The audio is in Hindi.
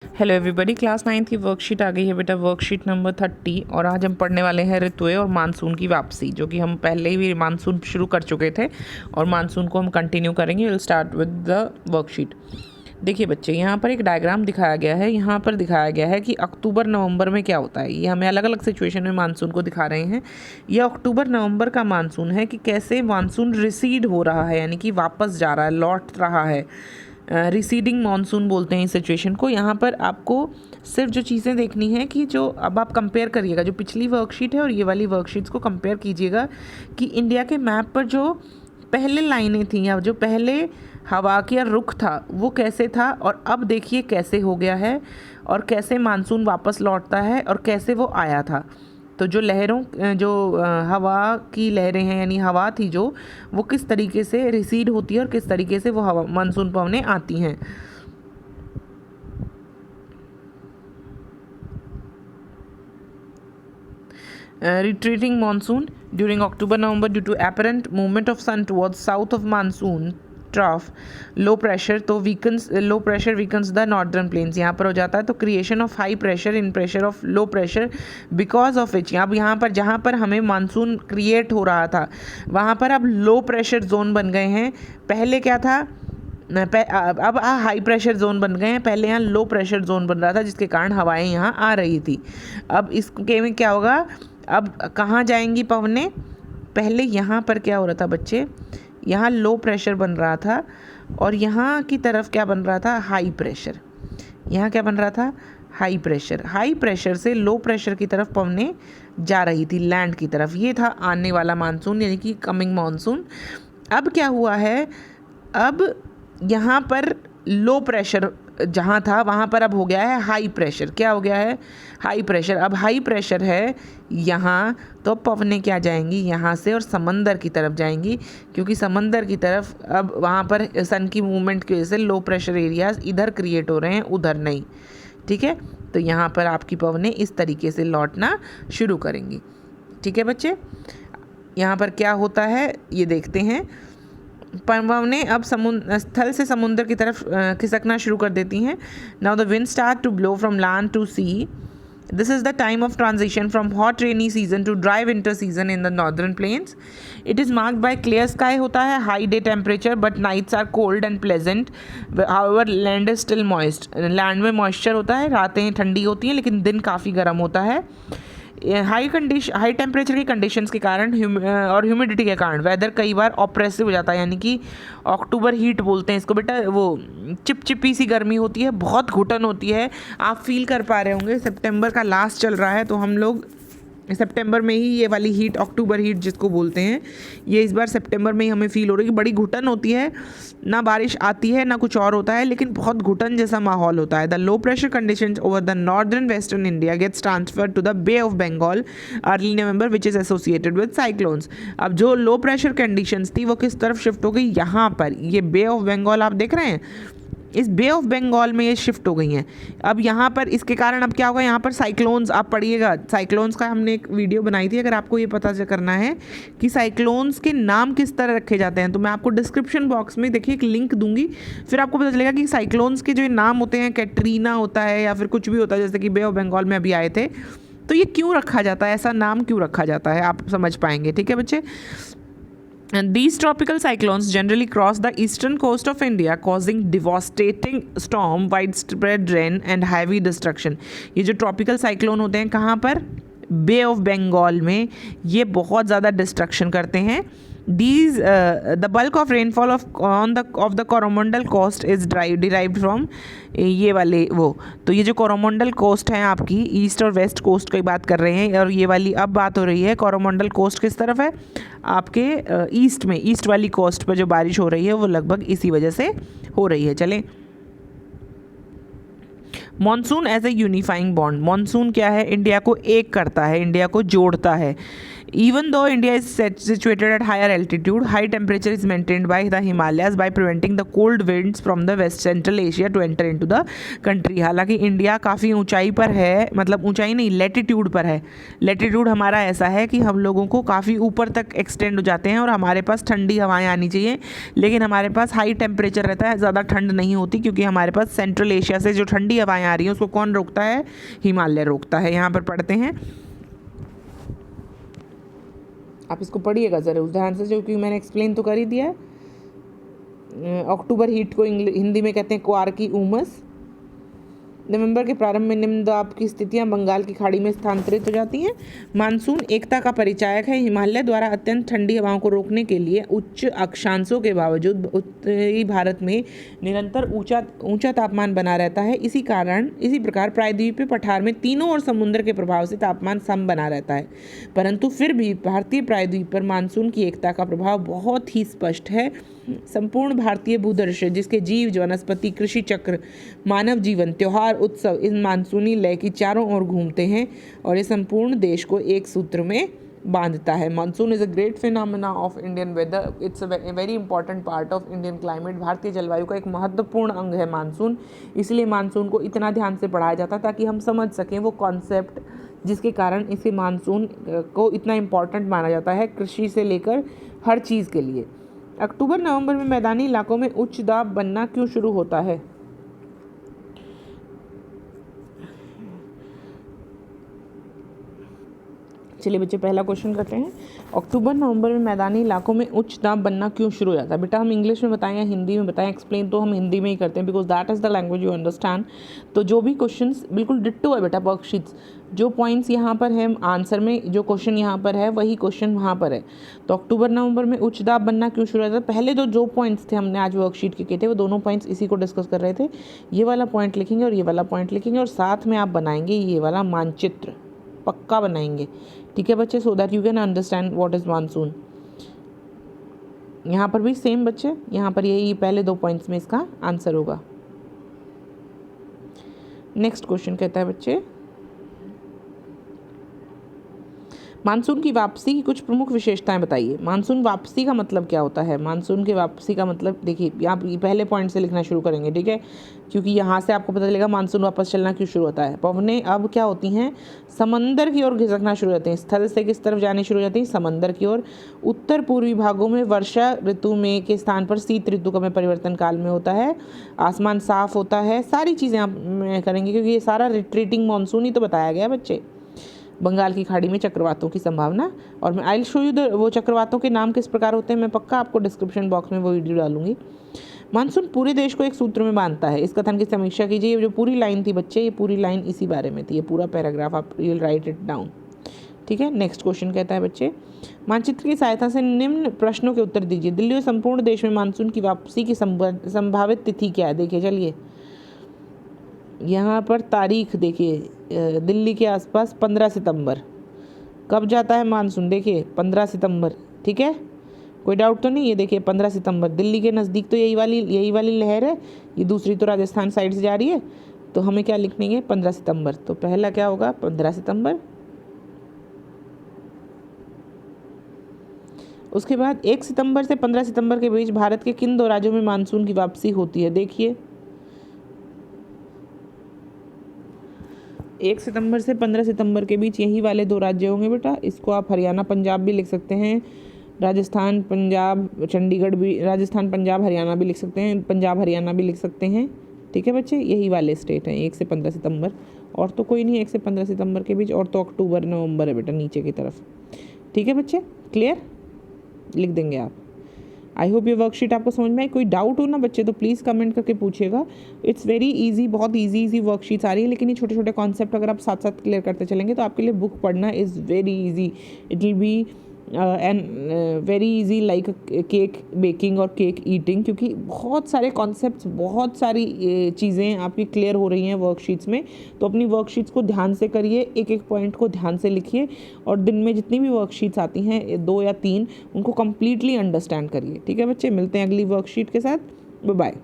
हेलो एवरीबॉडी, क्लास 9 की वर्कशीट आ गई है बेटा, वर्कशीट नंबर 30। और आज हम पढ़ने वाले हैं ऋतुएं और मानसून की वापसी, जो कि हम पहले ही मानसून शुरू कर चुके थे और मानसून को हम कंटिन्यू करेंगे। Will start with the worksheet. देखिए बच्चे, यहाँ पर एक डायग्राम दिखाया गया है। यहाँ पर दिखाया गया है कि अक्टूबर नवंबर में क्या होता है। ये हमें अलग अलग सिचुएशन में मानसून को दिखा रहे हैं। यह अक्टूबर नवंबर का मानसून है कि कैसे मानसून रिसीड हो रहा है, यानी कि वापस जा रहा है, लौट रहा है। रिसीडिंग मानसून बोलते हैं इस सिचुएशन को। यहाँ पर आपको सिर्फ जो चीज़ें देखनी है कि जो अब आप कंपेयर करिएगा, जो पिछली वर्कशीट है और ये वाली वर्कशीट्स को कंपेयर कीजिएगा कि इंडिया के मैप पर जो पहले लाइनें थी या जो पहले हवा का रुख था वो कैसे था, और अब देखिए कैसे हो गया है, और कैसे मानसून वापस लौटता है और कैसे वो आया था। तो जो लहरों जो हवा की लहरें हैं, यानी हवा थी जो, वो किस तरीके से रिसीड होती है और किस तरीके से वो हवा मानसून पवनें आती हैं। Retreating monsoon during October-November due to apparent movement of sun towards south of monsoon trough, low pressure तो weakens, low pressure weakens the northern plains। यहाँ पर हो जाता है तो creation of high pressure in pressure of low pressure because of which, अब यहाँ पर जहाँ पर हमें मानसून क्रिएट हो रहा था वहाँ पर अब लो प्रेशर जोन बन गए हैं। पहले क्या था, अब हाई प्रेशर जोन बन गए हैं। पहले यहाँ लो प्रेशर जोन बन रहा था जिसके कारण हवाएं यहाँ आ रही थी। अब इसके में क्या होगा, अब कहाँ जाएंगी पवनें। पहले यहाँ पर क्या हो रहा था बच्चे, यहाँ लो प्रेशर बन रहा था और यहाँ की तरफ क्या बन रहा था, हाई प्रेशर। यहाँ क्या बन रहा था, हाई प्रेशर। हाई प्रेशर से लो प्रेशर की तरफ पवनें जा रही थी, लैंड की तरफ। ये था आने वाला मानसून, यानी कि कमिंग मानसून। अब क्या हुआ है, अब यहाँ पर लो प्रेशर जहाँ था वहाँ पर अब हो गया है हाई प्रेशर। क्या हो गया है, हाई प्रेशर। अब हाई प्रेशर है यहाँ, तो पवनें क्या जाएंगी, यहाँ से और समंदर की तरफ जाएंगी, क्योंकि समंदर की तरफ अब वहाँ पर सन की मूवमेंट की वजह से लो प्रेशर एरियाज इधर क्रिएट हो रहे हैं, उधर नहीं। ठीक है, तो यहाँ पर आपकी पवनें इस तरीके से लौटना शुरू करेंगी। ठीक है बच्चे, यहाँ पर क्या होता है ये देखते हैं। पवनें अब स्थल से समुद्र की तरफ खिसकना शुरू कर देती हैं। Now the wind start to blow from land to sea. This is the time of transition from hot rainy season to dry winter season in the northern plains. It is marked by clear sky होता है, high day temperature but nights are cold and pleasant. However land is still moist, land में मॉइस्चर होता है, रातें ठंडी होती हैं लेकिन दिन काफ़ी गर्म होता है। हाई टेम्परेचर की कंडीशंस के कारण और ह्यूमिडिटी के कारण वेदर कई बार ऑप्रेसिव हो जाता है, यानी कि अक्टूबर हीट बोलते हैं इसको बेटा। वो चिपचिपी सी गर्मी होती है, बहुत घुटन होती है। आप फील कर पा रहे होंगे, सितंबर का लास्ट चल रहा है तो हम लोग सितंबर में ही ये वाली हीट, अक्टूबर हीट जिसको बोलते हैं, ये इस बार सितंबर में ही हमें फील हो रही है कि बड़ी घुटन होती है। ना बारिश आती है ना कुछ और होता है, लेकिन बहुत घुटन जैसा माहौल होता है। The low pressure conditions over the northern western India gets transfer to the Bay of Bengal early November which is associated with cyclones. अब जो लो प्रेशर कंडीशंस थी वो किस तरफ शिफ्ट हो गई, यहाँ पर ये बे ऑफ बंगाल आप देख रहे हैं, इस बे ऑफ बंगाल में ये शिफ्ट हो गई हैं। अब यहाँ पर इसके कारण अब क्या होगा, यहाँ पर साइक्लोन्स, आप पढ़िएगा साइक्लोन्स का हमने एक वीडियो बनाई थी। अगर आपको ये पता करना है कि साइक्लोन्स के नाम किस तरह रखे जाते हैं तो मैं आपको डिस्क्रिप्शन बॉक्स में देखिए एक लिंक दूंगी, फिर आपको पता चलेगा कि साइक्लोन्स के जो नाम होते हैं, कैटरीना होता है या फिर कुछ भी होता है, जैसे कि बे ऑफ बंगाल में अभी आए थे, तो ये क्यों रखा जाता है, ऐसा नाम क्यों रखा जाता है, आप समझ पाएंगे। ठीक है बच्चे, and these tropical cyclones generally cross the eastern coast of India causing devastating storm, widespread rain and heavy destruction। ये जो tropical cyclone होते हैं कहाँ पर, बे ऑफ बंगाल में, ये बहुत ज़्यादा डिस्ट्रक्शन करते हैं। These the bulk of rainfall of the Coromandel coast is derived from ये वाले वो, तो ये जो कोरोमंडल कोस्ट है आपकी, ईस्ट और वेस्ट कोस्ट की बात कर रहे हैं, और ये वाली अब बात हो रही है कोरोमंडल कोस्ट किस तरफ है, आपके ईस्ट में, ईस्ट वाली कोस्ट पर जो बारिश हो रही है वो लगभग इसी वजह से हो रही है। चलें, monsoon as a unifying bond. Monsoon क्या है, इंडिया को एक करता है, इंडिया को जोड़ता है। Even though India is situated at higher altitude, high temperature is maintained by the Himalayas by preventing the cold winds from the West Central Asia to enter into the country. हालांकि इंडिया काफ़ी ऊंचाई पर है, मतलब ऊंचाई नहीं, लेटीट्यूड पर है. लेटीट्यूड हमारा ऐसा है कि हम लोगों को काफ़ी ऊपर तक एक्सटेंड हो जाते हैं और हमारे पास ठंडी हवाएं आनी चाहिए, लेकिन हमारे पास हाई टेम्परेचर रहता है, ज़्यादा ठंड नहीं होती, क्योंकि हमारे पास सेंट्रल एशिया से जो ठंडी हवाएं आ रही हैं उसको कौन रोकता है? हिमालय रोकता है. यहाँ पर पढ़ते हैं, आप इसको पढ़िएगा ज़रूर ध्यान से, क्योंकि मैंने एक्सप्लेन तो कर ही दिया है. अक्टूबर हीट को हिंदी में कहते हैं क्वार की उमस. नवंबर के प्रारंभ में निम्न दाब की स्थितियां बंगाल की खाड़ी में स्थानांतरित हो जाती हैं. मानसून एकता का परिचायक है. हिमालय द्वारा अत्यंत ठंडी हवाओं को रोकने के लिए उच्च अक्षांशों के बावजूद उत्तरी भारत में निरंतर ऊंचा तापमान बना रहता है. इसी प्रकार प्रायद्वीपीय पठार में तीनों ओर समुद्र के प्रभाव से तापमान सम बना रहता है, परंतु फिर भी भारतीय प्रायद्वीप पर मानसून की एकता का प्रभाव बहुत ही स्पष्ट है. संपूर्ण भारतीय भूदृश्य, जिसके जीव, वनस्पति, कृषि चक्र, मानव जीवन, त्योहार, उत्सव इस मानसूनी लय की चारों ओर घूमते हैं और ये संपूर्ण देश को एक सूत्र में बांधता है. Monsoon is a great phenomena of Indian weather. It's a very important part of Indian climate. भारतीय जलवायु का एक महत्वपूर्ण अंग है मानसून. इसलिए मानसून को इतना ध्यान से पढ़ाया जाता है ताकि हम समझ सकें वो कॉन्सेप्ट जिसके कारण इसे मानसून को इतना इम्पॉर्टेंट माना जाता है, कृषि से लेकर हर चीज़ के लिए. अक्टूबर नवंबर में मैदानी इलाकों में उच्च दाब बनना क्यों शुरू होता है? चलिए बच्चे, पहला क्वेश्चन करते हैं. अक्टूबर नवंबर में मैदानी इलाकों में उच्च दाब बनना क्यों शुरू हो जाता है? बेटा हम इंग्लिश में बताएं या हिंदी में बताएं? एक्सप्लेन तो हम हिंदी में ही करते हैं, because that is the language you understand. तो जो भी क्वेश्चंस बिल्कुल डिट्टो है बेटा, वर्कशीट्स, जो पॉइंट्स यहाँ पर है आंसर में, जो क्वेश्चन यहाँ पर है वही क्वेश्चन वहाँ पर है. तो अक्टूबर नवंबर में उच्च दाब बनना क्यों शुरू होता है? पहले जो पॉइंट्स थे हमने आज वर्कशीट के किए थे, वो दोनों पॉइंट्स इसी को डिस्कस कर रहे थे. ये वाला पॉइंट लिखेंगे और ये वाला पॉइंट लिखेंगे और साथ में आप बनाएंगे ये वाला मानचित्र, पक्का बनाएंगे. ठीक है बच्चे, so that you can understand what is monsoon. यहाँ पर भी सेम बच्चे, यहाँ पर यही पहले दो पॉइंट्स में इसका आंसर होगा. नेक्स्ट क्वेश्चन कहता है बच्चे, मानसून की वापसी की कुछ प्रमुख विशेषताएं बताइए. मानसून वापसी का मतलब क्या होता है? मानसून की वापसी का मतलब देखिए, आप पहले पॉइंट से लिखना शुरू करेंगे, ठीक है, क्योंकि यहाँ से आपको पता चलेगा मानसून वापस चलना क्यों शुरू होता है. पवनें अब क्या होती हैं? समंदर की ओर खिसकना शुरू होते हैं. स्थल से किस तरफ जानी शुरू हो जाती हैं? समंदर की ओर. उत्तर पूर्वी भागों में वर्षा ऋतु में के स्थान पर शीत ऋतु का में परिवर्तन काल में होता है. आसमान साफ होता है. सारी चीज़ें आप करेंगे क्योंकि ये सारा रिट्रीटिंग मानसून ही तो बताया गया बच्चे. बंगाल की खाड़ी में चक्रवातों की संभावना, और मैं आई शो यू वो चक्रवातों के नाम किस प्रकार होते हैं. मैं पक्का आपको डिस्क्रिप्शन बॉक्स में वो वीडियो डालूंगी. मानसून पूरे देश को एक सूत्र में बांधता है. इस कथन की समीक्षा कीजिए. ये जो पूरी लाइन थी बच्चे, ये पूरी लाइन इसी बारे में थी. ये पूरा पैराग्राफ आप you will write it down. ठीक है. नेक्स्ट क्वेश्चन कहता है बच्चे, मानचित्र की सहायता से निम्न प्रश्नों के उत्तर दीजिए. दिल्ली और संपूर्ण देश में मानसून की वापसी की संभावित तिथि क्या है? देखिए, चलिए यहाँ पर तारीख देखिए, दिल्ली के आसपास 15 सितंबर. कब जाता है मानसून? देखिए 15 सितंबर. ठीक है, कोई डाउट तो नहीं. ये देखिए 15 सितंबर, दिल्ली के नज़दीक तो यही वाली लहर है. ये दूसरी तो राजस्थान साइड से जा रही है, तो हमें क्या लिखने है? 15 सितंबर. तो पहला क्या होगा? 15 सितंबर. उसके बाद 1 सितंबर से 15 सितंबर के बीच भारत के किन दो राज्यों में मानसून की वापसी होती है? देखिए 1 सितंबर से 15 सितंबर के बीच यही वाले दो राज्य होंगे बेटा. इसको आप हरियाणा पंजाब भी लिख सकते हैं, राजस्थान पंजाब चंडीगढ़ भी, राजस्थान पंजाब हरियाणा भी लिख सकते हैं, पंजाब हरियाणा भी लिख सकते हैं. ठीक है बच्चे, यही वाले स्टेट हैं 1 से 15 सितंबर. और तो कोई नहीं 1 से 15 सितंबर के बीच. और तो अक्टूबर नवंबर है बेटा नीचे की तरफ. ठीक है बच्चे, क्लियर? लिख देंगे आप. आई होप ये वर्कशीट आपको समझ में आई. कोई डाउट हो ना बच्चे तो प्लीज़ कमेंट करके पूछिएगा. इट्स वेरी इजी, बहुत इजी वर्कशीट्स आ रही है, लेकिन ये छोटे छोटे कॉन्सेप्ट अगर आप साथ साथ क्लियर करते चलेंगे तो आपके लिए बुक पढ़ना is very easy. It will be and very easy like cake baking और केक ईटिंग, क्योंकि बहुत सारे कॉन्सेप्ट्स, बहुत सारी चीज़ें आपकी क्लियर हो रही हैं वर्कशीट्स में. तो अपनी वर्कशीट्स को ध्यान से करिए, एक एक पॉइंट को ध्यान से लिखिए, और दिन में जितनी भी वर्कशीट्स आती हैं 2 या 3, उनको कम्प्लीटली अंडरस्टैंड करिए. ठीक है बच्चे, मिलते हैं अगली वर्कशीट के साथ. Bye bye.